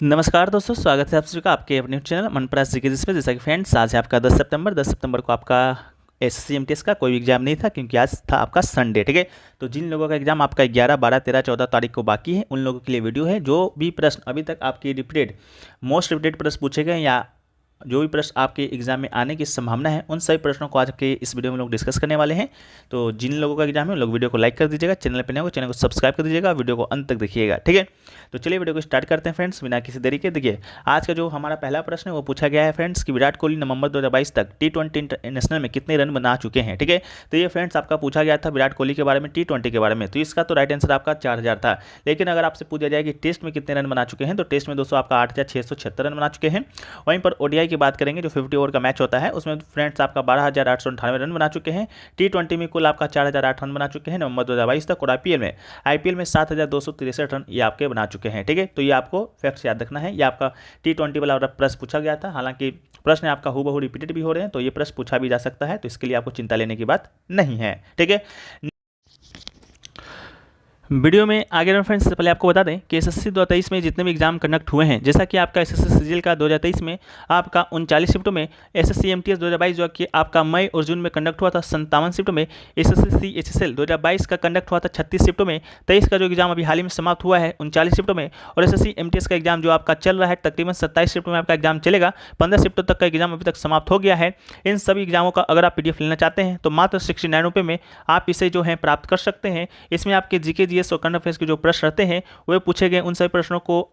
नमस्कार दोस्तों, स्वागत है आप सभी का आपके अपने चैनल मनप्रास जी के जिसमें। जैसा कि फ्रेंड्स, आज है आपका 10 सितंबर को आपका एसएससी एमटीएस का कोई एग्जाम नहीं था, क्योंकि आज था आपका संडे। ठीक है, तो जिन लोगों का एग्जाम आपका 11, 12, 13, 14 तारीख को बाकी है, उन लोगों के लिए वीडियो है। जो भी प्रश्न अभी तक आपके रिपीटेड मोस्ट रिपीटेड प्रश्न पूछे गए या जो भी प्रश्न आपके एग्जाम में आने की संभावना है, उन सभी प्रश्नों को आज के इस वीडियो में लोग डिस्कस करने वाले हैं। तो जिन लोगों का एग्जाम है, लोग वीडियो को लाइक कर दीजिएगा, चैनल पर नए हो चैनल को सब्सक्राइब कर दीजिएगा, वीडियो को अंत तक देखिएगा। ठीक है, तो चलिए वीडियो को स्टार्ट करते हैं फ्रेंड्स, बिना किसी देरी के। देखिए, आज का जो हमारा पहला प्रश्न है वो पूछा गया है फ्रेंड्स कि विराट कोहली नवंबर 2022 तक T20 इंटरनेशनल में कितने रन बना चुके हैं। ठीक है, तो ये फ्रेंड्स आपका पूछा गया था विराट कोहली के बारे में, T20 के बारे में। तो इसका तो राइट आंसर आपका 4000 था। लेकिन अगर आपसे पूछा जाए कि टेस्ट में कितने रन बना चुके हैं, तो टेस्ट में दोस्तों आपका 8676 रन बना चुके हैं। वहीं पर ओडीआई की बात करेंगे, जो 50 ओवर का मैच होता है, उसमें फ्रेंड्स आपका 12898 रन बना चुके हैं। T20 में कुल आपका 4008 रन बना चुके हैं नवंबर 2022 तक। और आईपीएल में 7263 रन ये आपके बना चुके हैं। ठीक है, तो ये आपको फैक्ट्स याद रखना है। ये आपका T20 वाला प्रश्न पूछा गया था। हालांकि प्रश्न आपका हूबहू रिपीटेड भी हो रहे हैं, तो ये प्रश्न पूछा भी जा सकता है, तो इसके लिए आपको चिंता लेने की बात नहीं है। ठीक है, वीडियो में आगे बढ़ने फ्रेंड्स, से पहले आपको बता दें कि एसएससी 2023 में जितने भी एग्जाम कंडक्ट हुए हैं, जैसा कि आपका एसएससी सीजीएल का 2023 में आपका 39 शिफ्टों में, एसएससी एमटीएस 2022 जो कि आपका मई और जून में कंडक्ट हुआ था 57 शिफ्टों में, एसएससी सीएचएसएल 2022 का कंडक्ट हुआ था 36 शिफ्टों में, 23 का जो एग्जाम अभी हाल ही में समाप्त हुआ है 39 शिफ्टों में, और एसएससी एमटीएस का एग्जाम जो आपका चल रहा है तकरीबन 27 शिफ्टों में आपका एग्जाम चलेगा। 15 शिफ्टों तक का एग्जाम अभी तक समाप्त हो गया है। इन सभी एग्जामों का अगर आप पीडीएफ लेना चाहते हैं तो मात्र 69 रुपये में आप इसे जो है प्राप्त कर सकते हैं। इसमें आपके जीके जीएस और करंट अफेयर्स के जो प्रश्न रहते हैं वे पूछे गए, उन सभी प्रश्नों को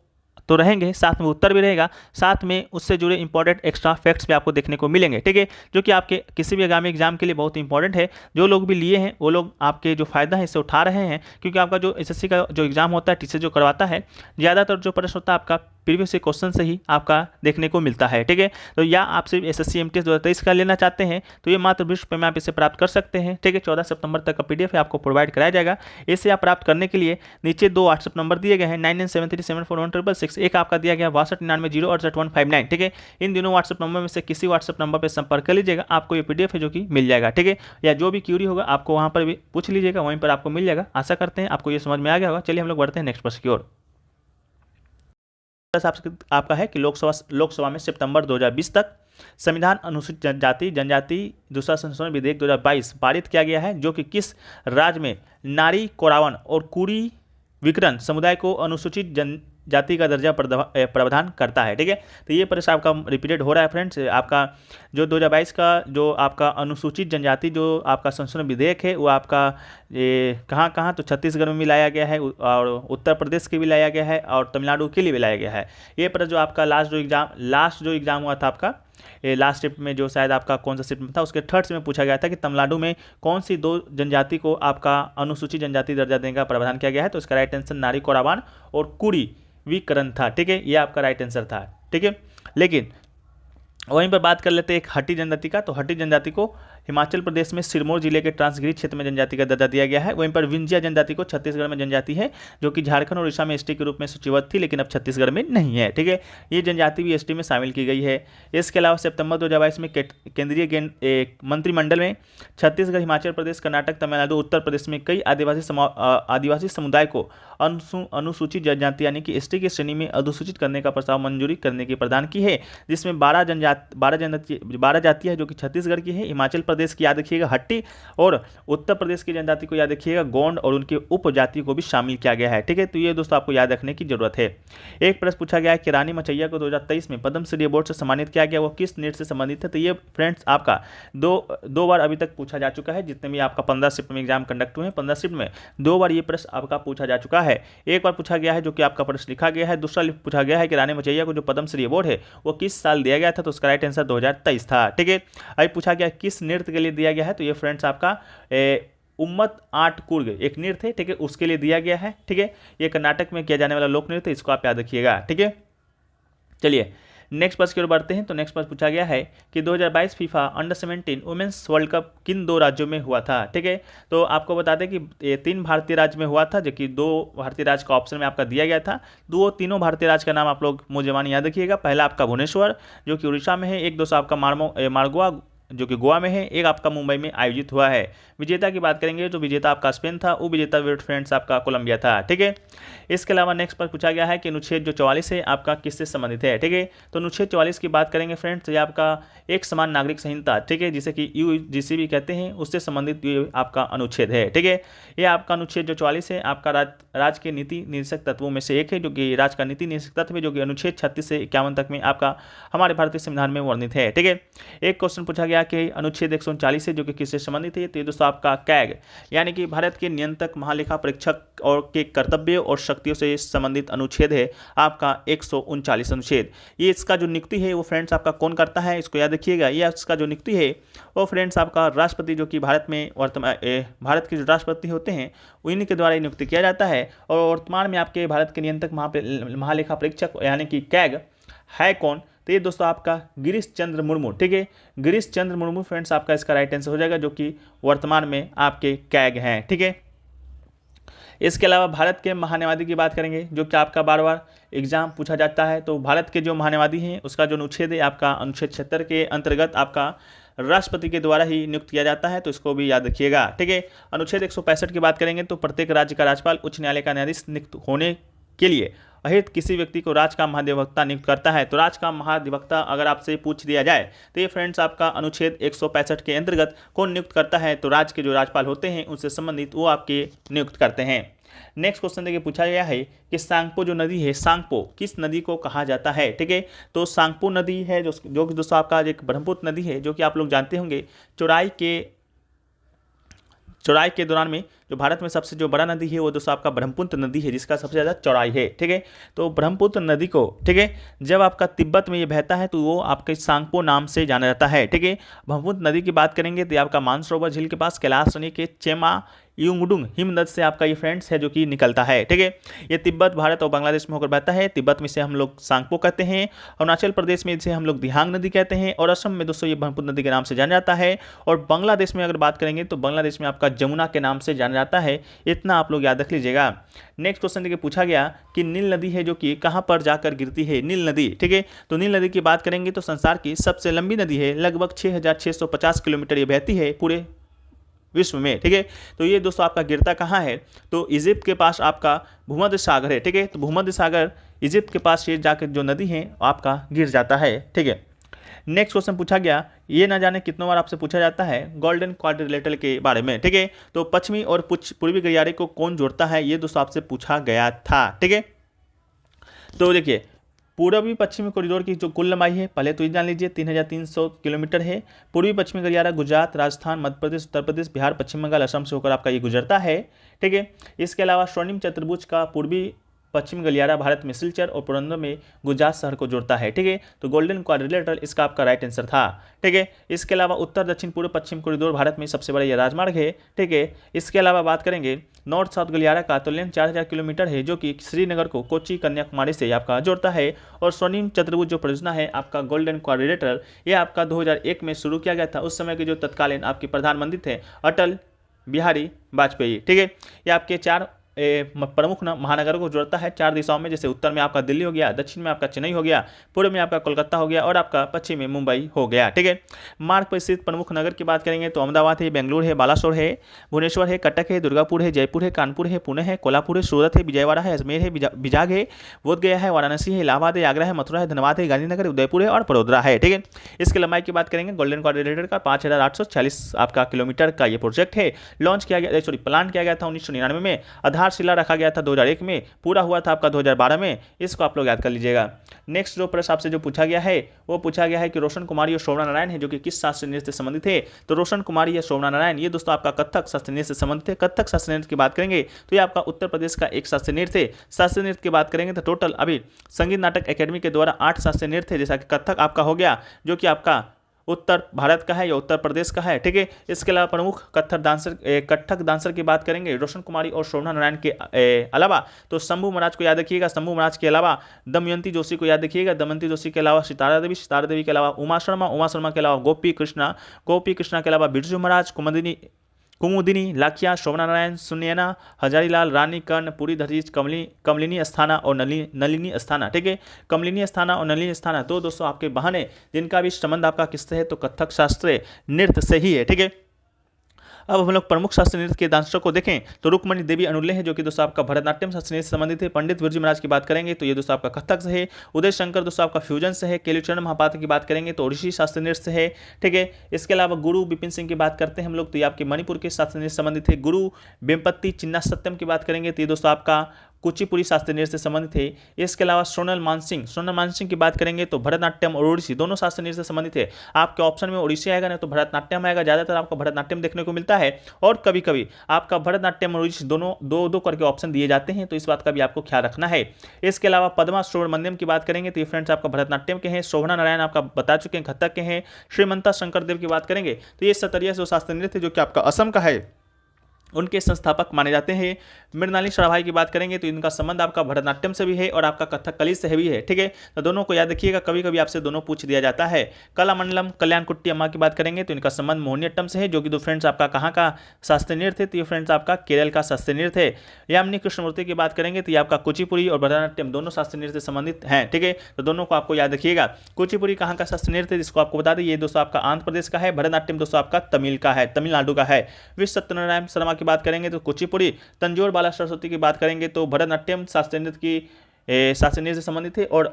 तो रहेंगे, साथ में उत्तर भी रहेगा, साथ में उससे जुड़े इंपॉर्टेंट एक्स्ट्रा फैक्ट्स भी आपको देखने को मिलेंगे। ठीक है, जो कि आपके किसी भी आगामी एग्जाम के लिए बहुत इंपॉर्टेंट है। जो लोग भी लिए हैं वो लोग आपके जो फायदा है इससे उठा रहे हैं, क्योंकि आपका जो एसएससी का जो एग्जाम होता है टीचर जो करवाता है, ज़्यादातर जो प्रश्न होता है आपका प्रीवियस क्वेश्चन से ही आपका देखने को मिलता है। ठीक है, तो या आप सिर्फ एसएससी एमटीएस 2023 का लेना चाहते हैं तो ये मात्र 20 रुपये में आप इसे प्राप्त कर सकते हैं। ठीक है, 14 सितंबर तक का पीडीएफ आपको प्रोवाइड कराया जाएगा। इसे आप प्राप्त करने के लिए नीचे 2 व्हाट्सएप नंबर दिए गए हैं, 9973741666। एक आपका दिया गया 6299068159। ठीक है, इन दोनों व्हाट्सएप नंबर में से किसी व्हाट्सएप नंबर पर संपर्क कर लीजिएगा, आपको ये पीडीएफ है जो कि मिल जाएगा। ठीक है, या जो भी क्यूरी होगा आपको वहाँ पर भी पूछ लीजिएगा, वहीं पर आपको मिल जाएगा। आशा करते हैं आपको ये समझ में आ गया होगा। चलिए हम लोग बढ़ते हैं नेक्स्ट प्रश्न की ओर। आपका है कि लोकसभा में सितंबर 2020 तक संविधान अनुसूचित जनजाति दूसरा संशोधन विधेयक 2022 पारित किया गया है, जो कि किस राज्य में नारी, कोरावन और कुरी विकरण समुदाय को अनुसूचित जनजाति का दर्जा प्रावधान करता है। ठीक है, तो ये प्रश्न आपका रिपीटेड हो रहा है फ्रेंड्स। आपका जो 2022 का जो आपका अनुसूचित जनजाति जो आपका संशोधन विधेयक है वो आपका ये कहाँ तो छत्तीसगढ़ में भी लाया गया है, और उत्तर प्रदेश के भी लाया गया है, और तमिलनाडु के लिए भी लाया गया है। ये प्रश्न जो आपका लास्ट जो एग्जाम हुआ था आपका लास्ट शिफ्ट में, जो शायद आपका कौन सा शिफ्ट में था, उसके थर्ड में पूछा गया था कि तमिलनाडु में कौन सी 2 जनजाति को आपका अनुसूचित जनजाति दर्जा देने का प्रावधान किया गया है। तो इसका राइट आंसर नारी, कोरावान और कुरी विकरण था। ठीक है, ये आपका राइट आंसर था। ठीक है, लेकिन वहीं पर बात कर लेते हैं एक हट्टी जनजाति का। तो हट्टी जनजाति को हिमाचल प्रदेश में सिरमौर जिले के ट्रांसगिरी क्षेत्र में जनजाति का दर्जा दिया गया है। वहीं पर विंजिया जनजाति को छत्तीसगढ़ में जनजाति है, जो कि झारखंड और उड़ीसा में एसटी के रूप में सूचीबद्ध थी, लेकिन अब छत्तीसगढ़ में नहीं है। ठीक है, ये जनजाति भी एसटी में शामिल की गई है। इसके अलावा सितंबर 2022 में केंद्रीय मंत्रिमंडल में छत्तीसगढ़, हिमाचल प्रदेश, कर्नाटक, तमिलनाडु, उत्तर प्रदेश में कई आदिवासी समुदाय को अनुसूचित जनजाति यानी कि एसटी की श्रेणी में अधिसूचित करने का प्रस्ताव मंजूरी करने की प्रदान की है, जिसमें 12 जातियाँ जो कि छत्तीसगढ़ की है, हिमाचल प्रदेश की याद रखिएगा हट्टी, और उत्तर प्रदेश की जनजाति को याद रखिएगा गोंड, और उनके उपजाति को भी शामिल किया गया है। ठीक है, तो ये दोस्तों आपको याद रखने की जरूरत है। एक प्रश्न पूछा गया है कि रानी मचैया को 2023 में पद्मश्री अवार्ड से सम्मानित किया गया, वो किस नृत्य से संबंधित है। तो ये फ्रेंड्स आपका दो बार अभी तक पूछा जा चुका है। जितने भी आपका 15 शिफ्ट में एग्जाम कंडक्ट हुए हैं, 15 शिफ्ट में 2 बार ये प्रश्न आपका पूछा जा चुका है। एक बार पूछा गया है जो कि आपका प्रश्न लिखा गया है, दूसरा पूछा गया है कि रानी मचैया को जो पद्मश्री अवार्ड है वो किस साल दिया गया था। तो उसका राइट आंसर 2023 था। ठीक है, अभी पूछा गया किस नृत्य के लिए दिया गया है। तो ये फ्रेंड्स आपका उम्मत आट कुर्ग एक नृत्य है। ठीक है, उसके लिए दिया गया है। ठीक है, ये कर्नाटक में किया जाने वाला लोक नृत्य, इसको आप याद रखिएगा। ठीक है, चलिए नेक्स्ट प्रश्न की ओर बढ़ते हैं। तो नेक्स्ट प्रश्न पूछा गया है कि 2022 FIFA under 17 women's world cup किन 2 राज्यों में हुआ था। ठीक है, तो आपको बता दें कि ये 3 भारतीय राज्य में हुआ था, जो कि 2 भारतीय राज्य का ऑप्शन में आपका दिया गया था। तीनों भारतीय राज्य का नाम आप लोग मुझे याद रखिएगा। पहला आपका भुवनेश्वर जो कि उड़ीसा में है, एक दोस्तों आपका मारगोवा जो कि गोवा में है, एक आपका मुंबई में आयोजित हुआ है। विजेता की बात करेंगे तो विजेता आपका स्पेन था, उपविजेता फ्रेंड्स आपका कोलंबिया था। ठीक है, इसके अलावा नेक्स्ट पर पूछा गया है कि अनुच्छेद जो 44 है आपका किससे संबंधित है। ठीक है, तो अनुच्छेद 44 की बात करेंगे फ्रेंड्स, ये आपका एक समान नागरिक संहिता, ठीक है, जिसे कि यूजीसी भी कहते हैं, उससे संबंधित ये आपका अनुच्छेद है। ठीक है, ये आपका अनुच्छेद जो 44 है आपका राज्य के नीति निर्देशक तत्वों में से एक है, जो कि राज्य का नीति निर्देशक तत्व है, जो कि अनुच्छेद 36 से 51 तक में आपका हमारे भारतीय संविधान में वर्णित है। ठीक है, एक क्वेश्चन पूछा गया कि अनुच्छेद 139 है जो कि किससे संबंधित है, तो ये दोस्तों आपका कैग यानी कि भारत के नियंत्रक महालेखा परीक्षक और के कर्तव्य और शक्तियों से संबंधित अनुच्छेद है आपका 139 अनुच्छेद। ये इसका जो नियुक्ति है वो फ्रेंड्स आपका कौन करता है, इसको याद रखिएगा। ये इसका जो नियुक्ति है वो फ्रेंड्स आपका राष्ट्रपति, जो कि भारत में भारत के जो राष्ट्रपति होते हैं उन्हीं के द्वारा नियुक्त किया जाता है। और वर्तमान में आपके भारत के नियंत्रक महालेखा परीक्षक यानी कि कैग है कौन, तो ये दोस्तों आपका गिरीश चंद्र मुर्मू। ठीक है, गिरीश चंद्र मुर्मू फ्रेंड्स आपका इसका राइट आंसर हो जाएगा, जो कि वर्तमान में आपके कैग हैं। ठीक है, इसके अलावा भारत के महान्यायवादी की बात करेंगे, जो कि आपका बार बार एग्जाम पूछा जाता है। तो भारत के जो महान्यायवादी हैं उसका जो अनुच्छेद है आपका अनुच्छेद 76 के अंतर्गत आपका राष्ट्रपति के द्वारा ही नियुक्त किया जाता है, तो इसको भी याद रखिएगा। ठीक है, अनुच्छेद 165 की बात करेंगे तो प्रत्येक राज्य का राज्यपाल उच्च न्यायालय का न्यायाधीश नियुक्त होने के लिए अहित किसी व्यक्ति को राज्य का महाधिवक्ता नियुक्त करता है। तो राज्य का महाधिवक्ता अगर आपसे पूछ दिया जाए तो ये फ्रेंड्स आपका अनुच्छेद 165 के अंतर्गत कौन नियुक्त करता है, तो राज्य के जो राज्यपाल होते हैं उनसे संबंधित वो आपके नियुक्त करते हैं। नेक्स्ट क्वेश्चन देखिए पूछा गया है कि सांगपो जो नदी है, सांगपो किस नदी को कहा जाता है। ठीक है, तो सांगपो नदी है जो कि दोस्तों आपका एक ब्रह्मपुत्र नदी है, जो कि आप लोग जानते होंगे चौड़ाई के दौरान में जो भारत में सबसे जो बड़ा नदी है वो दोस्तों आपका ब्रह्मपुत्र नदी है, जिसका सबसे ज़्यादा चौड़ाई है। ठीक है, तो ब्रह्मपुत्र नदी को, ठीक है, जब आपका तिब्बत में ये बहता है तो वो आपके सांगपो नाम से जाना जाता है। ठीक है, ब्रह्मपुत्र नदी की बात करेंगे तो आपका मानसरोवर झील के पास कैलाश रानी के चेमा युंगडुंग हिमनद से आपका ये फ्रेंड्स है जो कि निकलता है। ठीक है, ये तिब्बत, भारत और बांग्लादेश में होकर बहता है। तिब्बत में से हम लोग सांगपो कहते हैं, अरुणाचल प्रदेश में इसे हम लोग दिहांग नदी कहते हैं, और असम में दोस्तों ये ब्रह्मपुत्र नदी के नाम से जाना जाता है। और बांग्लादेश में अगर बात करेंगे तो बांग्लादेश में आपका जमुना के नाम से जाना जाता है। इतना आप लोग याद रख लीजिएगा। नेक्स्ट क्वेश्चन देखिए पूछा गया कि नील नदी है जो कि कहाँ पर जाकर गिरती है, नील नदी। ठीक है, तो नील नदी की बात करेंगे तो संसार की सबसे लंबी नदी है, लगभग 6650 किलोमीटर ये बहती है पूरे विश्व में। ठीक है, तो ये दोस्तों आपका गिरता कहाँ है, तो इजिप्ट के पास आपका भूमध्य सागर है। ठीक है, तो भूमध्य सागर इजिप्ट के पास ये जाकर जो नदी है आपका गिर जाता है। ठीक है, नेक्स्ट क्वेश्चन पूछा गया, ये ना जाने कितनों बार आपसे पूछा जाता है गोल्डन क्वाड्रिलेटरल के बारे में। ठीक है, तो पश्चिमी और पूर्वी गलियारे को कौन जोड़ता है, ये दोस्तों आपसे पूछा गया था। ठीक है, तो देखिए पूर्वी पश्चिमी कॉरिडोर की जो कुल लंबाई है पहले तो ये जान लीजिए 3300 किलोमीटर है। पूर्वी पश्चिमी गलियारा गुजरात, राजस्थान, मध्य प्रदेश, उत्तर प्रदेश, बिहार, पश्चिम बंगाल, असम से होकर आपका ये गुजरता है। ठीक है, इसके अलावा स्वर्णिम चतुर्भुज का पूर्वी पश्चिम गलियारा भारत में सिलचर और पोरबंदर में गुजरात शहर को जोड़ता है। ठीक है, तो गोल्डन क्वाड्रिलेटरल इसका आपका राइट आंसर था। ठीक है, इसके अलावा उत्तर दक्षिण पूर्व पश्चिम कॉरिडोर भारत में सबसे बड़ा यह राजमार्ग है। ठीक है, इसके अलावा बात करेंगे नॉर्थ साउथ गलियारा का तो लेंथ 4000 किलोमीटर है, जो कि श्रीनगर को कोच्चि कन्याकुमारी से आपका जोड़ता है। और स्वर्णिम चतुर्भुज जो परियोजना है आपका गोल्डन क्वाड्रिलेटरल, ये आपका 2001 में शुरू किया गया था। उस समय के जो तत्कालीन आपके प्रधानमंत्री थे अटल बिहारी वाजपेयी। ठीक है, ये आपके 4 प्रमुख महानगरों को जोड़ता है 4 दिशाओं में, जैसे उत्तर में आपका दिल्ली हो गया, दक्षिण में आपका चेन्नई हो गया, पूर्व में आपका कोलकाता हो गया और आपका पश्चिम में मुंबई हो गया। ठीक है, मार्ग पर स्थित प्रमुख नगर की बात करेंगे तो अहमदाबाद है, बेंगलुरु है, बालासोर है, भुवनेश्वर है, कटक है, दुर्गापुर है, जयपुर है, कानपुर है, पुणे है, कोल्हापुर है, सूरत है, विजयवाड़ा है, अजमेर है, बिजाग है, बोधगया है, वाराणसी है, इलाहाबाद है, आगरा है, मथुरा है, धनबाद है, गांधीनगर है, उदयपुर है और बड़ोदरा है। ठीक है, इसकी लंबाई की बात करेंगे गोल्डन क्वाड्रिलेटरल का 5846 आपका किलोमीटर का ये प्रोजेक्ट है। लॉन्च किया गया, प्लान किया गया था 1999 में, आधारशिला रखा गया था 2001 में, पूरा हुआ था आपका 2012 में। इसको आप लोग याद कर लीजिएगा। नेक्स्ट जो प्रश्न आपसे जो पूछा गया है वो पूछा गया है कि रोशन कुमारी और शोभना नारायण है जो कि किस शास्त्रीय नृत्य से संबंधित है। तो रोशन कुमारी या शोभना नारायण ये दोस्तों आपका कथक शास्त्रीय नृत्य से संबंधित है। कथक शास्त्रीय नृत्य की बात करेंगे तो ये आपका उत्तर प्रदेश का एक शास्त्रीय नृत्य है। शास्त्रीय नृत्य की बात करेंगे तो टोटल अभी संगीत नाटक अकेडमी के द्वारा 8 शास्त्रीय नृत्य है, जैसा कि कथक आपका हो गया जो कि आपका उत्तर भारत का है या उत्तर प्रदेश का है। ठीक है, इसके अलावा प्रमुख कथक डांसर की बात करेंगे रोशन कुमारी और शोभना नारायण के अलावा तो शंभू महाराज को याद रखिएगा, शंभू महाराज के अलावा दमयंती जोशी को याद रखिएगा, दमयंती जोशी के अलावा सितारा देवी के अलावा उमा शर्मा के अलावा गोपी कृष्णा के अलावा बिरजू महाराज, कुमुदिनी, लाखिया, शोभना नारायण, सुनैना, हजारीलाल, रानी, कर्ण, पुरी, धरीच, कमलिनी अस्थाना और नलिनी अस्थाना। ठीक है, कमलिनी अस्थाना और नलिनी अस्थाना दो दोस्तों आपके बहन है जिनका भी संबंध आपका किससे है, तो कथक शास्त्रीय नृत्य से ही है। ठीक है, अब हम लोग प्रमुख शास्त्रीय नृत्य के डांसर को देखें तो रुक्मणी देवी अनुल्ले है जो कि दोस्तों आपका भरतनाट्यम शास्त्रीय से संबंधित है। पंडित बिरजू महाराज की बात करेंगे तो ये दोस्तों आपका कथक से है। उदय शंकर दोस्तों आपका फ्यूजन से है। केलुचरण महापात्र की बात करेंगे तो ओडिसी शास्त्रीय नृत्य से है। ठीक है, इसके अलावा गुरु बिपिन सिंह की बात करते हैं हम लोग तो ये आपके मणिपुर के शास्त्रीय नृत्य से संबंधित है। गुरु वेम्पत्ति चिन्ना सत्यम की बात करेंगे तो ये दोस्तों आपका कुचिपुड़ी शास्त्रीय नृत्य से संबंधित है। इसके अलावा सोनल मानसिंह की बात करेंगे तो भरतनाट्यम और ओडिसी दोनों शास्त्रीय नृत्य से संबंधित है। आपके ऑप्शन में ओडिसी आएगा ना तो भरतनाट्यम आएगा, ज़्यादातर आपको भरतनाट्यम देखने को मिलता है और कभी कभी आपका भरतनाट्यम और ओडिसी दोनों दो दो करके ऑप्शन दिए जाते हैं, तो इस बात का भी आपको ख्याल रखना है। इसके अलावा पद्मा सुब्रमण्यम की बात करेंगे तो ये फ्रेंड्स आपका भरतनाट्यम के हैं। शोभना नारायण आपका बता चुके हैं कथक के हैं। श्रीमंता शंकर देव की बात करेंगे तो ये सतरिया से शास्त्रीय नृत्य जो कि आपका असम का है उनके संस्थापक माने जाते हैं। मृणालिनी साराभाई की बात करेंगे तो इनका संबंध आपका भरतनाट्यम से भी है और आपका कथकली से भी है। ठीक है, तो दोनों को याद रखिएगा, कभी कभी आपसे दोनों पूछ दिया जाता है। कलामंडलम कल्याणकुट्टी अम्मा की बात करेंगे तो इनका संबंध मोहिनीअट्टम से है जो कि दो फ्रेंड्स आपका कहाँ का शास्त्रीय नृत्य है, तो ये फ्रेंड्स आपका केरल का शास्त्रीय नृत्य है। यामिनी कृष्णमूर्ति की बात करेंगे तो ये आपका कुचिपुड़ी और भरतनाट्यम दोनों शास्त्रीय नृत्य से संबंधित हैं। ठीक है, तो दोनों को आपको याद रखिएगा। कुचिपुड़ी कहाँ का शास्त्रीय नृत्य है जिसको आपको बता दें, ये दोस्तों आपका आंध्र प्रदेश का है। भरतनाट्यम दोस्तों आपका तमिलनाडु का है। विश्व सत्यनारायण शर्मा की बात करेंगे तो कुचिपुड़ी। तंजौर बाला सरस्वती की बात करेंगे तो भरतनाट्यम शास्त्रीय नृत्य की शास्त्रीय नृत्य से संबंधित है। और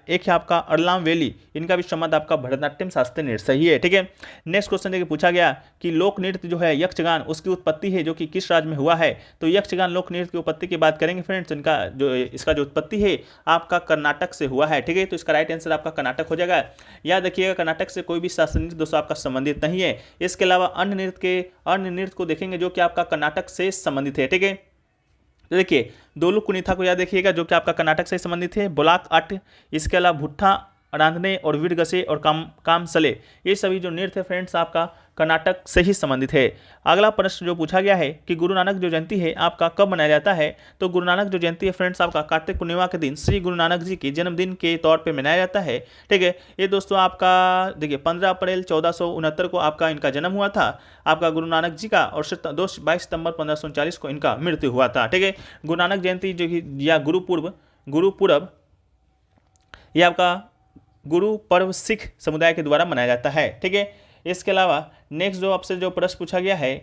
एक है आपका अरलाम वैली, इनका भी संबंध आपका भरतनाट्यम शास्त्रीय नृत्य से ही है। ठीक है, नेक्स्ट क्वेश्चन देखिए पूछा गया कि लोक नृत्य जो है यक्षगान उसकी उत्पत्ति है जो कि किस राज्य में हुआ है, तो यक्षगान लोक नृत्य की उत्पत्ति की बात करेंगे फ्रेंड्स, इसका जो उत्पत्ति है आपका कर्नाटक से हुआ है। ठीक है, तो इसका राइट आंसर आपका कर्नाटक हो जाएगा। याद रखिएगा कर्नाटक से कोई भी शास्त्रीय नृत्य दोस्तों आपका संबंधित नहीं है। इसके अलावा अन्य नृत्य को देखेंगे जो कि आपका कर्नाटक से संबंधित है। ठीक है, तो देखिए दोलू कुनीथा को याद रखिएगा जो कि आपका कर्नाटक से संबंधित है। बोलाक अट, इसके अलावा भुट्टा रांधने और वीरगसे और कामसले, ये सभी जो नृत्य है फ्रेंड्स आपका कर्नाटक से ही संबंधित है। अगला प्रश्न जो पूछा गया है कि गुरु नानक जो जयंती है आपका कब मनाया जाता है, तो गुरु नानक जो जयंती है फ्रेंड्स आपका कार्तिक पूर्णिमा के दिन श्री गुरु नानक जी के जन्मदिन के तौर पे मनाया जाता है। ठीक है, ये दोस्तों आपका देखिए 15 अप्रैल 1469 को आपका इनका जन्म हुआ था आपका गुरु नानक जी का, और 22 सितंबर 1539 को इनका मृत्यु हुआ था। ठीक है, गुरु नानक जयंती जो कि या गुरुपुरब ये आपका गुरु पर्व सिख समुदाय के द्वारा मनाया जाता है। ठीक है, इसके अलावा नेक्स्ट जो आपसे जो प्रश्न पूछा गया है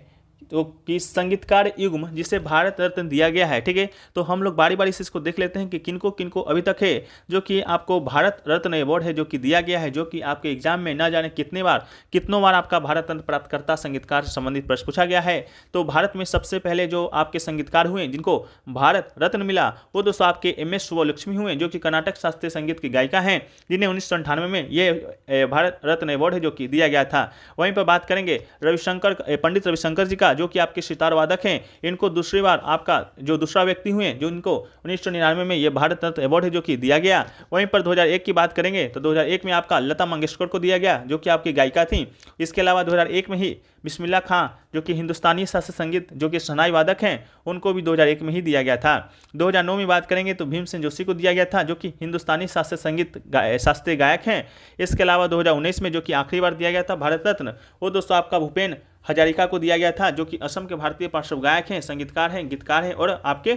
तो कि संगीतकार युग्म जिसे भारत रत्न दिया गया है। ठीक है, तो हम लोग बारी बारी से इसको देख लेते हैं कि किनको किनको अभी तक है जो कि आपको भारत रत्न अवार्ड है जो कि दिया गया है, जो कि आपके एग्जाम में ना जाने कितनों बार आपका भारत रत्न प्राप्तकर्ता संगीतकार से संबंधित प्रश्न पूछा गया है। तो भारत में सबसे पहले जो आपके संगीतकार हुए जिनको भारत रत्न मिला वो दोस्तों आपके MS सुब्बलक्ष्मी हुए जो कि कर्नाटक शास्त्रीय संगीत की गायिका हैं, जिन्हें 1998 में ये भारत रत्न अवार्ड है जो कि दिया गया था। वहीं पर बात करेंगे पंडित रविशंकर जी का जो कि आपके सितार वादक हैं, इनको दूसरी बार आपका जो दूसरा व्यक्ति हुए जो इनको 1999 में ये भारत रत्न अवार्ड है जो कि दिया गया। वहीं पर 2001 की बात करेंगे तो 2001 में आपका लता मंगेशकर को दिया गया जो कि आपकी गायिका थी। इसके अलावा 2001 में ही बिस्मिल्ला खां जो कि हिंदुस्तानी शास्त्रीय संगीत जो कि शहनाई वादक हैं उनको भी 2001 में ही दिया गया था। 2009 में बात करेंगे तो भीमसेन जोशी को दिया गया था जो कि हिंदुस्तानी शास्त्रीय संगीत शास्त्रीय गायक हैं। इसके अलावा 2019 में जो कि आखिरी बार दिया गया था भारत रत्न वो दोस्तों आपका भूपेन हजारिका को दिया गया था जो कि असम के भारतीय पार्श्व गायक हैं, संगीतकार हैं, गीतकार हैं और आपके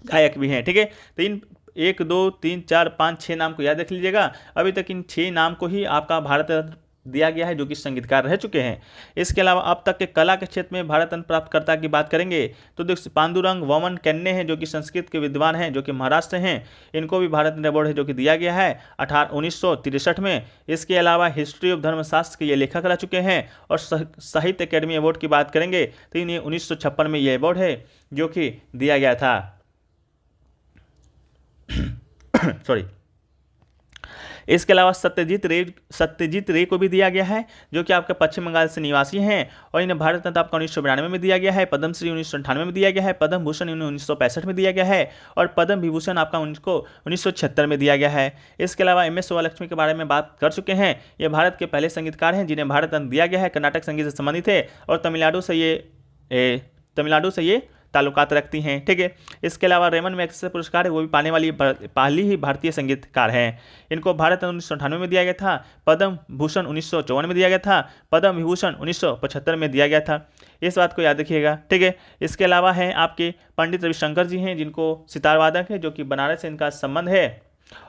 गायक भी हैं। ठीक है, तो इन 1 2 3 4 5 6 नाम को याद रख लीजिएगा। अभी तक इन 6 नाम को ही आपका भारत रत्न दिया गया है जो कि संगीतकार रह चुके हैं। इसके अलावा अब तक के कला के क्षेत्र में भारत रत्न प्राप्तकर्ता की बात करेंगे तो देखिए पांडुरंग वमन केन्ने हैं जो कि संस्कृत के विद्वान हैं जो कि महाराष्ट्र हैं, इनको भी भारत रत्न अवार्ड है जो कि दिया गया है 1963 में। इसके अलावा हिस्ट्री ऑफ धर्मशास्त्र के ये लेखक रह चुके हैं। और साहित्य अकेडमी अवार्ड की बात करेंगे तो इन्हें 1956 में ये अवार्ड है जो कि दिया गया था। सॉरी, इसके अलावा सत्यजीत रे को भी दिया गया है जो कि आपके पश्चिम बंगाल से निवासी हैं और इन्हें भारत रत्न आपका 1992 में दिया गया है। पद्मश्री 1998 में दिया गया है। पद्म भूषण 1965 में दिया गया है और पद्म विभूषण आपका उनको 1976 में दिया गया है। इसके अलावा MS सुब्बलक्ष्मी के बारे में बात कर चुके हैं। ये भारत के पहले संगीतकार हैं जिन्हें भारत रत्न दिया गया है, कर्नाटक संगीत से संबंधित है और तमिलनाडु से ये ताल्लुकात रखती हैं। ठीक है, इसके अलावा रेमन मैग्सेसे पुरस्कार है वो भी पाने वाली पहली ही भारतीय संगीतकार हैं। इनको भारत रत्न 1998 में दिया गया था, पद्म भूषण 1954 में दिया गया था, पद्म विभूषण 1975 में दिया गया था। इस बात को याद रखिएगा। ठीक है, इसके अलावा हैं आपके पंडित रविशंकर जी हैं, जिनको सितार वादक है, जो कि बनारस से इनका संबंध है,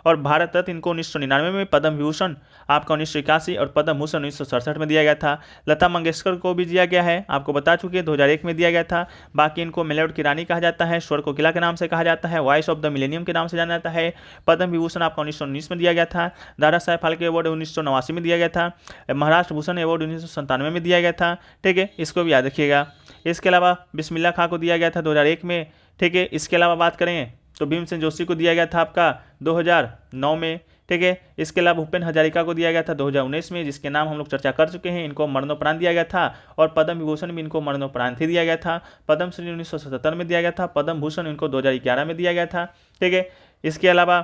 और भारत रत्न इनको 1999 में, पद्म विभूषण आपका 1981 और पद्म भूषण 1967 में दिया गया था। लता मंगेशकर को भी दिया गया है, आपको बता चुके हैं 2001 में दिया गया था। बाकी इनको मेलोडी की रानी कहा जाता है, स्वर कोकिला के नाम से कहा जाता है, वॉइस ऑफ द मिलेनियम के नाम से जाना जाता है। पद्म विभूषण आपका 1919 में दिया गया था। दादा साहेब फाल्के अवार्ड 1989 में दिया गया था। महाराष्ट्र भूषण अवार्ड 1997 में दिया गया था। ठीक है, इसको भी याद रखिएगा। इसके अलावा बिस्मिल्लाह खां को दिया गया था 2001 में। ठीक है, इसके अलावा बात करें तो भीमसेन जोशी को दिया गया था आपका 2009 में। ठीक है, इसके अलावा भूपेन हजारिका को दिया गया था 2019 में, जिसके नाम हम लोग चर्चा कर चुके हैं। इनको मरणोपरांत दिया गया था, और पद्म विभूषण भी इनको मरणोपरांत ही दिया गया था। पद्म श्री 1977 में दिया गया था, पद्म भूषण इनको 2011 में दिया गया था। ठीक है, इसके अलावा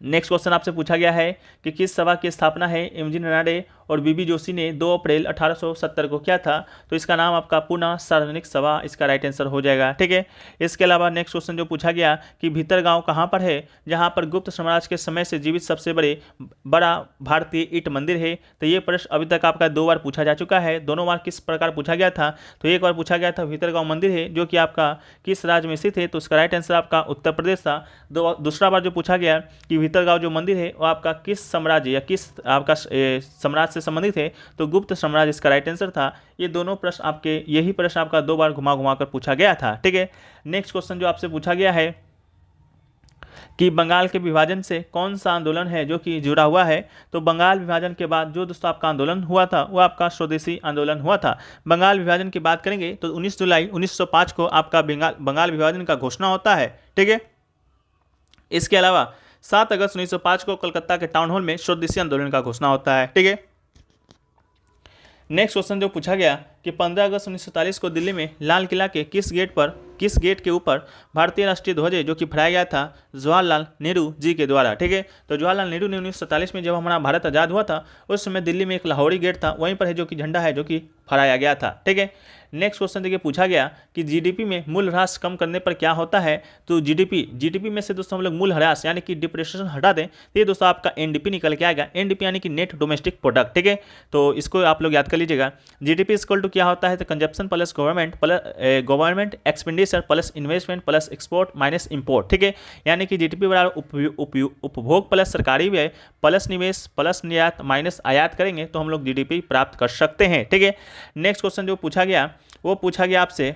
नेक्स्ट क्वेश्चन आपसे पूछा गया है कि किस सभा की स्थापना है एम.जी. रनाडे और बी.बी. जोशी ने 2 अप्रैल 1870 को किया था? तो इसका नाम आपका पुनः सार्वजनिक सभा इसका राइट आंसर हो जाएगा। ठीक है, इसके अलावा नेक्स्ट क्वेश्चन जो पूछा गया कि भीतर गांव कहां पर है, जहां पर गुप्त साम्राज्य के समय से जीवित सबसे बड़ा भारतीय ईंट मंदिर है? तो ये प्रश्न अभी तक आपका 2 बार पूछा जा चुका है। दोनों बार किस प्रकार पूछा गया था? तो एक बार पूछा गया था भीतर गाँव मंदिर है जो कि आपका किस राज्य में स्थित है? तो उसका राइट आंसर आपका उत्तर प्रदेश था। दूसरा बार जो पूछा गया कि भीतरगांव जो मंदिर है वो आपका किस साम्राज्य या किस आपका साम्राज्य से संबंधित है? तो गुप्त साम्राज्य इसका राइट आंसर था। ये दोनों प्रश्न आपके, यही प्रश्न आपका 2 बार घुमा घुमा कर पूछा गया था। ठीक है, नेक्स्ट क्वेश्चन जो आपसे पूछा गया है कि बंगाल के विभाजन से कौन सा आंदोलन है जो कि जुड़ा हुआ है? तो बंगाल विभाजन के बाद जो दोस्तों आपका आंदोलन हुआ था वो आपका स्वदेशी आंदोलन हुआ था। बंगाल विभाजन की बात करेंगे तो 19 जुलाई 1905 को आपका बंगाल विभाजन का घोषणा होता है। ठीक है, इसके अलावा 7 अगस्त 1905 को कलकत्ता के टाउन हॉल में स्वदेशी आंदोलन का घोषणा होता है। ठीक है, नेक्स्ट क्वेश्चन जो पूछा गया कि 15 अगस्त 1947 को दिल्ली में लाल किला के किस गेट के ऊपर भारतीय राष्ट्रीय ध्वज जो कि फहराया गया था जवाहरलाल नेहरू जी के द्वारा? ठीक है, तो जवाहरलाल नेहरू ने 1947 में जब हमारा भारत आज़ाद हुआ था उस समय दिल्ली में एक लाहौरी गेट था, वहीं पर है जो कि झंडा है जो कि फहराया गया था। ठीक है, नेक्स्ट क्वेश्चन देखिए पूछा गया कि जीडीपी में मूल ह्रास कम करने पर क्या होता है? तो जीडीपी में से दोस्तों हम लोग मूल ह्रास यानी कि डिप्रेशिएशन हटा दें तो ये दोस्तों आपका एनडीपी निकल के आएगा। एनडीपी यानी कि नेट डोमेस्टिक प्रोडक्ट। ठीक है, तो इसको आप लोग याद कर लीजिएगा। जीडीपी इक्वल टू क्या होता है? तो consumption plus government expenditure plus investment plus export minus import. ठीक है, यानी कि जीडीपी बराबर उपभोग प्लस सरकारी व्यय प्लस निवेश प्लस निर्यात माइनस आयात करेंगे तो हम लोग जीडीपी प्राप्त कर सकते हैं। ठीक है, नेक्स्ट क्वेश्चन जो पूछा गया वो पूछा गया आपसे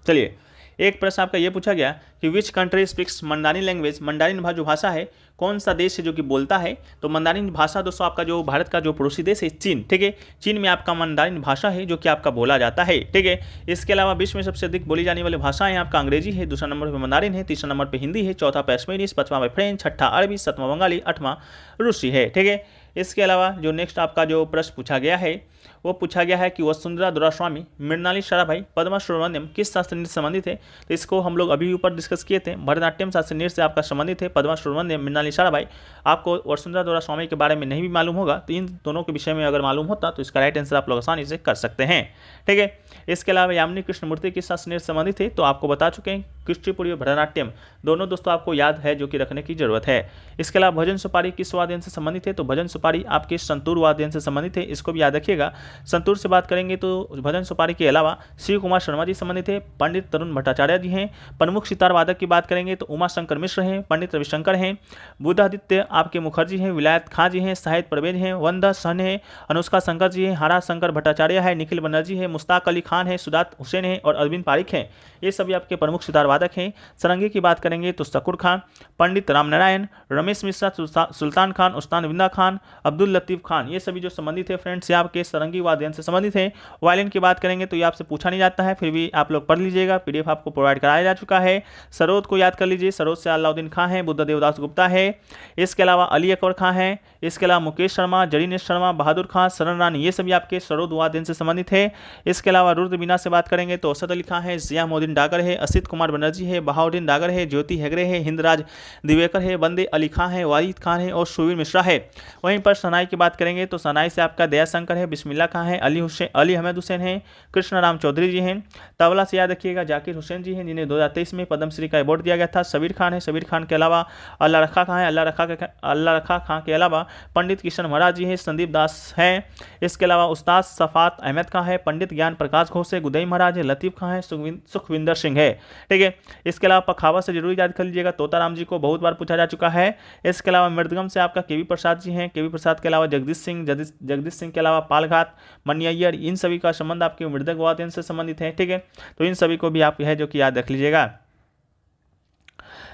चलिए एक प्रश्न आपका ये पूछा गया कि which country speaks mandarin language? Mandarin जो भाषा है कौन सा देश है जो कि बोलता है? तो मंडारिन भाषा दोस्तों आपका जो भारत का जो पड़ोसी देश है चीन। ठीक है, चीन में आपका मंडारिन भाषा है जो कि आपका बोला जाता है। ठीक है, इसके अलावा विश्व में सबसे अधिक बोली जाने वाली भाषाएं आपका अंग्रेजी है, दूसरा नंबर पर मंडारिन है, तीसरा नंबर पर हिंदी है, चौथा पर स्पेनिश, पांचवा पर फ्रेंच, छठा अरबी, सातवां बंगाली, आठवां रूसी है। ठीक है, इसके अलावा जो नेक्स्ट आपका जो प्रश्न पूछा गया है वो पूछा गया है कि वसुंधरा दोरास्वामी, मृणाली साराभाई, पद्मा सुब्रमण्यम किस शास्त्र नृत्य से संबंधित है? तो इसको हम लोग अभी ऊपर डिस्कस किए थे। भरतनाट्यम शास्त्रीय नृत्य से आपका संबंधित है पद्मा सुब्रमण्यम, मृणाली साराभाई। आपको वसुंधरा दोरास्वामी के बारे में नहीं भी मालूम होगा तो इन दोनों के विषय में अगर मालूम होता तो इसका राइट आंसर आप लोग आसानी से कर सकते हैं। ठीक है, इसके अलावा यामिनी कृष्णमूर्ति किस शास्त्रीय नृत्य से संबंधित है? तो आपको बता चुके हैं कुचिपुड़ी और भरतनाट्यम दोनों दोस्तों आपको याद है जो कि रखने की जरूरत है। इसके अलावा भजन सुपारी किस वाद्य यंत्र से संबंधित है? तो भजन सुपारी आपके संतूर वाद्य यंत्र से संबंधित है, इसको भी याद रखिएगा। संतूर से बात करेंगे तो भजन सुपारी के अलावा शिव कुमार शर्मा जी संबंधित है, पंडित तरुण भट्टाचार्य जी हैं। प्रमुख सितार वादक की बात करेंगे तो उमा शंकर मिश्र हैं, पंडित रविशंकर हैं, बुद्धादित्य आपके मुखर्जी हैं, विलायत खां जी हैं, साहिद परवेज हैं, वंदा सहन है, अनुष्का शंकर जी हैं, हारा शंकर भट्टाचार्य है, निखिल बनर्जी है, मुश्ताक अली खान है, सुदात हुसैन है और अरविंद पारिक हैं। ये सभी आपके प्रमुख सितार वादक हैं। सरंगी की बात करेंगे तो शकूर खान, पंडित रामनारायण, रमेश मिश्रा, सुल्तान खान, उस्तान विंदा खान, अब्दुल लतीफ खान, ये सभी जो संबंधित है फ्रेंड्स ये आपके सरंगी वाद्य यंत्र से संबंधित है। वायलिन की बात करेंगे तो ये आपसे पूछा नहीं जाता है, फिर भी आप लोग पढ़ लीजिएगा, पीडीएफ आपको प्रोवाइड कराया जा चुका है। सरोद को याद कर लीजिए, सरोद से अलाउद्दीन खां है, बुद्ध देवदास गुप्ता है, इसके अलावा अली अकबर खां है, इसके अलावा मुकेश शर्मा, जरीनेश शर्मा, बहादुर खां, सरन रानी, ये सभी आपके सरोद वाद्य यंत्र से संबंधित है। इसके अलावा रुद्र बीना से बात करेंगे तो असद अली खां है, जियामुद्दीन डागर है, असित कुमार बनर्जी है, बहाउद्दीन डागर है, ज्योति हेगड़े है, हिंदराज दिवेकर है, बंदे अली खां है, वाहिद खान है और सुवीर मिश्रा है। वहीं पर शहनाई की बात करेंगे तो शहनाई से आपका दया शंकर है, बिस्मिल्लाह खां है, अली अहमद हुसैन है, कृष्ण राम चौधरी जी हैं। तबला से याद रखिएगा जाकिर हुसैन जी हैं, जिन्हें 2023 में पद्मश्री का अवार्ड दिया गया था। सबीर खान है, सबीर खान के अलावा अल्लाह रखा खां है, अल्लाह रखा खां के अलावा पंडित किशन महाराज जी हैं, संदीप दास हैं। इसके अलावा उस्ताद सफात अहमद खां है, पंडित ज्ञान प्रकाश घोष है, गुदई महाराज है, लतीफ़ खां है, सुखविंदर सिंह है। ठीक है, इसके अलावा पखावत से जरूर याद कर लीजिएगा, तोताराम जी को बहुत बार पूछा जा चुका है। इसके अलावा मृदगम से आपका केवी प्रसाद जी हैं, केवी प्रसाद के अलावा जगदीश सिंह के अलावा पालघाट, मनियर, इन सभी का संबंध आपके मृदंग वाद्य यंत्र से संबंधित है। ठीक है, तो इन सभी को भी आप है जो कि याद रख लीजिएगा।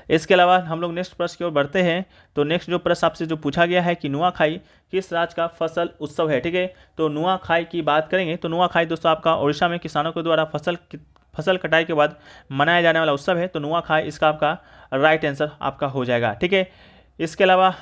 इसके अलावा हम लोग नेक्स्ट प्रश्न की ओर बढ़ते हैं। तो नेक्स्ट जो प्रश्न आपसे जो पूछा गया है कि नुआखाई किस राज्य का फसल उत्सव है। ठीक है, तो नुआखाई की बात करेंगे तो नुआखाई दोस्तों आपका उड़ीसा में किसानों के द्वारा फसल कटाई के बाद मनाया जाने वाला उत्सव है। तो नुआखाई इसका आपका राइट आंसर आपका हो जाएगा। ठीक है, इसके अलावा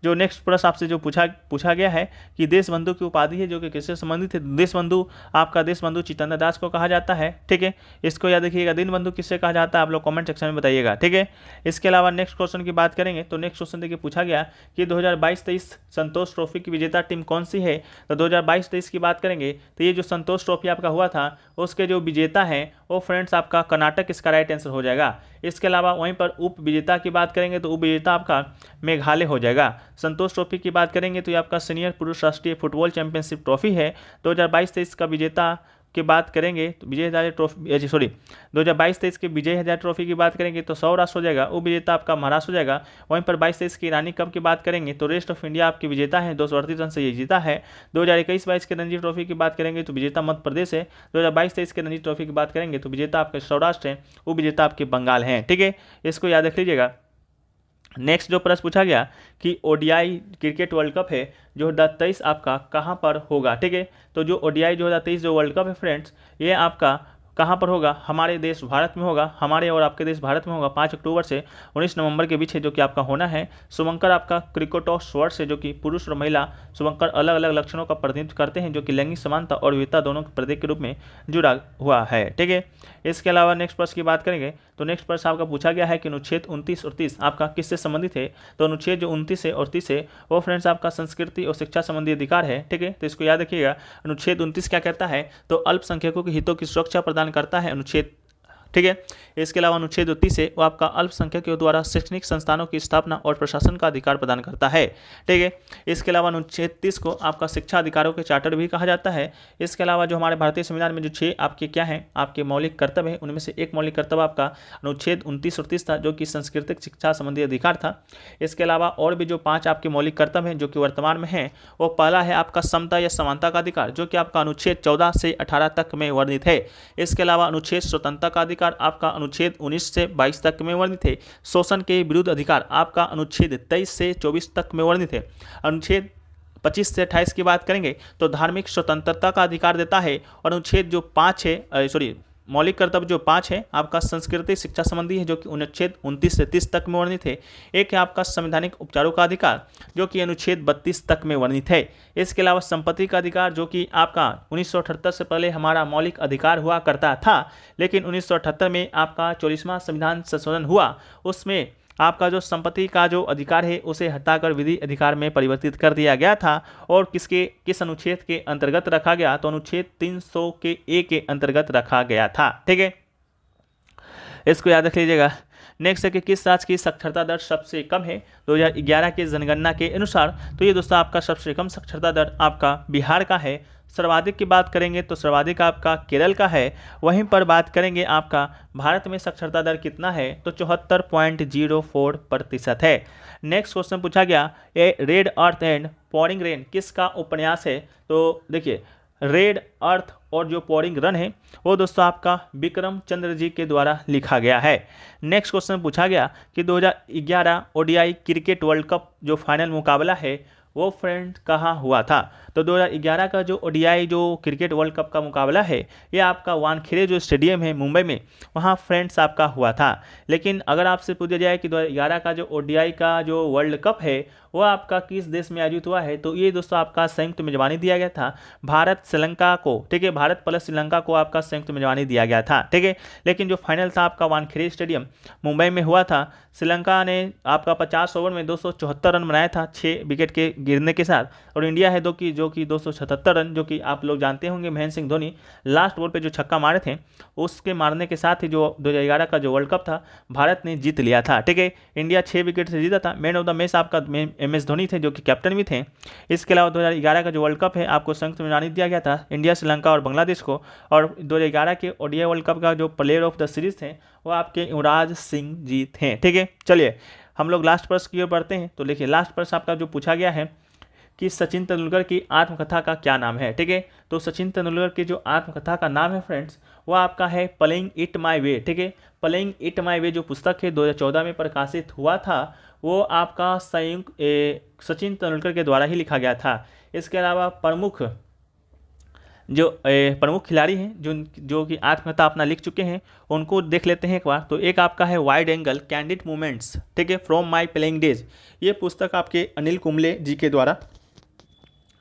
जो नेक्स्ट प्रश्न आपसे जो पूछा गया है कि देश बंधु की उपाधि है जो कि किससे संबंधित है। देश बंधु आपका देश बंधु चित्तरंजन दास को कहा जाता है। ठीक है, इसको याद रखिएगा। दिन बंधु किससे कहा जाता है आप लोग कमेंट सेक्शन में बताइएगा। ठीक है, इसके अलावा नेक्स्ट क्वेश्चन की बात करेंगे तो नेक्स्ट क्वेश्चन देखिए पूछा गया कि 2022-23 संतोष ट्रॉफी की विजेता टीम कौन सी है। तो 2022-23 की बात करेंगे तो ये जो संतोष ट्रॉफी आपका हुआ था उसके जो विजेता हैं वो फ्रेंड्स आपका कर्नाटक इसका राइट आंसर हो जाएगा। इसके अलावा वहीं पर उप विजेता की बात करेंगे तो उप विजेता आपका मेघालय हो जाएगा। संतोष ट्रॉफी की बात करेंगे तो ये आपका सीनियर पुरुष राष्ट्रीय फुटबॉल चैंपियनशिप ट्रॉफी है। 2022-23 का विजेता की बात करेंगे तो विजय हजारे ट्रॉफी 2022-23 के विजय हजारे ट्रॉफी की बात करेंगे तो सौराष्ट्र हो जाएगा, उप विजेता आपका महाराष्ट्र हो जाएगा। वहीं पर 22-23 की रानी कप की बात करेंगे तो रेस्ट ऑफ इंडिया आपकी विजेता है, 238 रन से ये जीता है। 2021-22 के रणजी ट्रॉफी की बात करेंगे तो विजेता मध्य प्रदेश है। 2022-23 के रणजी ट्रॉफी की बात करेंगे तो विजेता आपके सौराष्ट्र है, उप विजेता आपके बंगाल हैं। ठीक है, इसको याद रख लीजिएगा। नेक्स्ट जो प्रश्न पूछा गया कि ओडीआई क्रिकेट वर्ल्ड कप है जो 2023 आपका कहां पर होगा। ठीक है, तो जो ओडीआई 2023 जो वर्ल्ड कप है फ्रेंड्स ये आपका कहाँ पर होगा, हमारे देश भारत में होगा। हमारे और आपके देश भारत में होगा 5 अक्टूबर से 19 नवंबर के बीच है जो कि आपका होना है। शुभंकर आपका क्रिकेट ऑफ स्वर्ड्स है जो कि पुरुष और महिला शुभंकर अलग अलग लक्षणों का प्रतिनिधित्व करते हैं जो कि लैंगिक समानता और विविधता दोनों के प्रतीक के रूप में जुड़ा हुआ है। ठीक है, इसके अलावा नेक्स्ट प्रश्न की बात करेंगे तो नेक्स्ट प्रश्न आपका पूछा गया है कि अनुच्छेद 29 और 30 आपका किससे संबंधित है। तो अनुच्छेद जो 29 है और 30 है वो फ्रेंड्स आपका संस्कृति और शिक्षा संबंधी अधिकार है। ठीक है, तो इसको याद रखिएगा। अनुच्छेद 29 क्या कहता है तो अल्पसंख्यकों के हितों की सुरक्षा प्रदान करता है अनुच्छेद। ठीक है, इसके अलावा अनुच्छेद 30 है वो आपका अल्पसंख्यकों द्वारा शैक्षणिक संस्थानों की स्थापना और प्रशासन का अधिकार प्रदान करता है। ठीक है, इसके अलावा अनुच्छेद 30 को आपका शिक्षा अधिकारों के चार्टर भी कहा जाता है। इसके अलावा जो हमारे भारतीय संविधान में जो 6 आपके क्या हैं आपके मौलिक कर्तव्य है उनमें से एक मौलिक कर्तव्य आपका अनुच्छेद 29 और 30 था जो कि सांस्कृतिक शिक्षा संबंधी अधिकार था। इसके अलावा और भी जो 5 आपके मौलिक कर्तव्य हैं जो कि वर्तमान में हैं वो पहला है आपका समता या समानता का अधिकार जो कि आपका अनुच्छेद 14 से 18 तक में वर्णित है। इसके अलावा अनुच्छेद स्वतंत्रता का अधिकार आपका अनुच्छेद 19 से 22 तक में वर्णित है। शोषण के विरुद्ध अधिकार आपका अनुच्छेद 23 से 24 तक में वर्णित है। अनुच्छेद 25 से 28 की बात करेंगे तो धार्मिक स्वतंत्रता का अधिकार देता है। और अनुच्छेद जो 5 है मौलिक कर्तव्य जो 5 है आपका संस्कृति शिक्षा संबंधी है जो कि अनुच्छेद 29 से 30 तक में वर्णित है। एक है आपका संवैधानिक उपचारों का अधिकार जो कि अनुच्छेद 32 तक में वर्णित है। इसके अलावा संपत्ति का अधिकार जो कि आपका 1978 से पहले हमारा मौलिक अधिकार हुआ करता था, लेकिन 1978 में आपका 44वां संविधान संशोधन हुआ, उसमें आपका जो संपत्ति का जो अधिकार है उसे हटाकर विधि अधिकार में परिवर्तित कर दिया गया था। और किस अनुच्छेद के अंतर्गत रखा गया तो अनुच्छेद 300 के ए के अंतर्गत रखा गया था। ठीक है, इसको याद रख लीजिएगा। नेक्स्ट है कि किस राज्य की साक्षरता दर सबसे कम है 2011 के जनगणना के अनुसार। तो ये दोस्तों आपका सबसे कम साक्षरता दर आपका बिहार का है। सर्वाधिक की बात करेंगे तो सर्वाधिक आपका केरल का है। वहीं पर बात करेंगे आपका भारत में साक्षरता दर कितना है तो 74.04% है। नेक्स्ट क्वेश्चन पूछा गया a red earth and pouring rain किसका उपन्यास है। तो देखिए रेड अर्थ और जो पॉरिंग रन है वो दोस्तों आपका विक्रम चंद्र जी के द्वारा लिखा गया है। नेक्स्ट क्वेश्चन पूछा गया कि 2011 ओडीआई क्रिकेट वर्ल्ड कप जो फाइनल मुकाबला है वो फ्रेंड कहाँ हुआ था? तो 2011 का जो ओडीआई जो क्रिकेट वर्ल्ड कप का मुकाबला है ये आपका वानखेड़े जो स्टेडियम है मुंबई में, वहाँ फ्रेंड्स आपका हुआ था। लेकिन अगर आपसे पूछा जाए कि 2011 का जो ओडीआई का जो वर्ल्ड कप है वो आपका किस देश में आयोजित हुआ है, तो ये दोस्तों आपका संयुक्त मेजबानी दिया गया था भारत श्रीलंका को, ठीक है, भारत प्लस श्रीलंका को आपका संयुक्त मेजबानी दिया गया था, ठीक है। लेकिन जो फाइनल था आपका वानखेड़े स्टेडियम मुंबई में हुआ था। श्रीलंका ने आपका 50 ओवर में 274 रन बनाया था 6 विकेट के गिरने के साथ, और इंडिया है जो कि 277 रन, जो कि आप लोग जानते होंगे महेंद्र सिंह धोनी लास्ट बॉल पे जो छक्का मारे थे उसके मारने के साथ ही जो 2011 का जो वर्ल्ड कप था भारत ने जीत लिया था, ठीक है। इंडिया 6 विकेट से जीता था। मैन ऑफ द मैच आपका MS धोनी थे जो कि कैप्टन भी थे। इसके अलावा 2011 का जो वर्ल्ड कप है आपको संयुक्त मेजबानी दिया गया था इंडिया, श्रीलंका और बांग्लादेश को। और 2011 के ओडीआई वर्ल्ड कप का जो प्लेयर ऑफ द सीरीज थे वो आपके युवराज सिंह जी थे, ठीक है। चलिए हम लोग लास्ट प्रश्न की ओर बढ़ते हैं। तो देखिए लास्ट प्रश्न आपका जो पूछा गया है कि सचिन तेंदुलकर की आत्मकथा का क्या नाम है, ठीक है। तो सचिन तेंदुलकर की जो आत्मकथा का नाम है फ्रेंड्स वो आपका है प्लेइंग इट माई वे, ठीक है। प्लेइंग इट माई वे जो पुस्तक है 2014 में प्रकाशित हुआ था वो आपका सचिन तेंदुलकर के द्वारा ही लिखा गया था। इसके अलावा प्रमुख खिलाड़ी हैं जो कि आत्मकथा अपना लिख चुके हैं उनको देख लेते हैं एक बार। तो एक आपका है वाइड एंगल कैंडिड मोमेंट्स, ठीक है, फ्रॉम माय प्लेइंग डेज। ये पुस्तक आपके अनिल कुंबले जी के द्वारा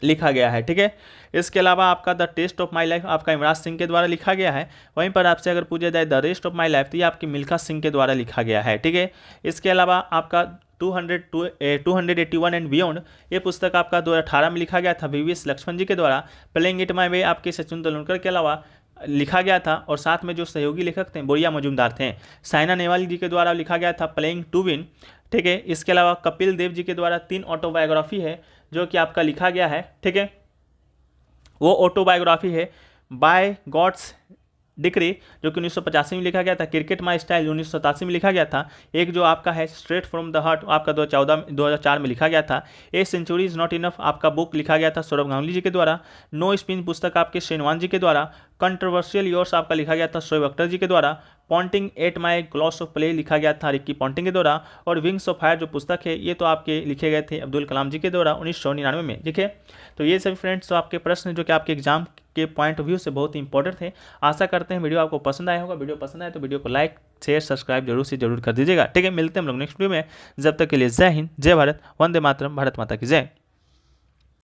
लिखा गया है, ठीक है। इसके अलावा आपका the test of my life आपका इमरान सिंह के द्वारा लिखा गया है। वहीं पर आपसे अगर पूछा जाए the rest of my life तो ये आपकी मिल्खा सिंह के द्वारा लिखा गया है, ठीक है। इसके अलावा आपका 281 एंड बियॉन्ड ये पुस्तक आपका 2018 में लिखा गया था VVS लक्ष्मण जी के द्वारा। प्लेइंग इट माई वे आपके सचिन तेंदुलकर के अलावा लिखा गया था, और साथ में जो सहयोगी लेखक थे बोरिया मजूमदार थे। साइना नेहवाल जी के द्वारा लिखा गया था प्लेइंग टू विन, ठीक है। इसके अलावा कपिल देव जी के द्वारा 3 ऑटोबायोग्राफी है जो कि आपका लिखा गया है, ठीक है। वो ऑटोबायोग्राफी है बाय गॉड्स डिक्री जो कि 1985 में लिखा गया था। क्रिकेट माई स्टाइल 1987 में लिखा गया था। एक जो आपका है स्ट्रेट फ्रॉम द हार्ट आपका 2004 में लिखा गया था। A century is not enough आपका बुक लिखा गया था सौरभ गांगुली जी के द्वारा। नो स्पिन पुस्तक आपके श्रीनवान जी के द्वारा। कंट्रोवर्शियल योर्स आपका लिखा गया था शोएब अख्तर जी के द्वारा। Ponting at my gloss of play लिखा गया था रिक्की पॉन्टिंग के द्वारा। और विंग्स ऑफ फायर जो पुस्तक है ये तो आपके लिखे गए थे अब्दुल कलाम जी के द्वारा 1999 में, ठीक है। तो ये सभी फ्रेंड्स तो आपके प्रश्न जो कि आपके एग्जाम के पॉइंट ऑफ व्यू से बहुत ही इंपॉर्टेंट थे। आशा करते हैं वीडियो आपको पसंद आया होगा। वीडियो पसंद आए तो वीडियो को लाइक शेयर सब्सक्राइब जरूर कर दीजिएगा, ठीक है। मिलते हैं हम लोग नेक्स्ट वीडियो में। जब तक के लिए जय हिंद, जय भारत, वंदे मातरम, भारत माता की जय।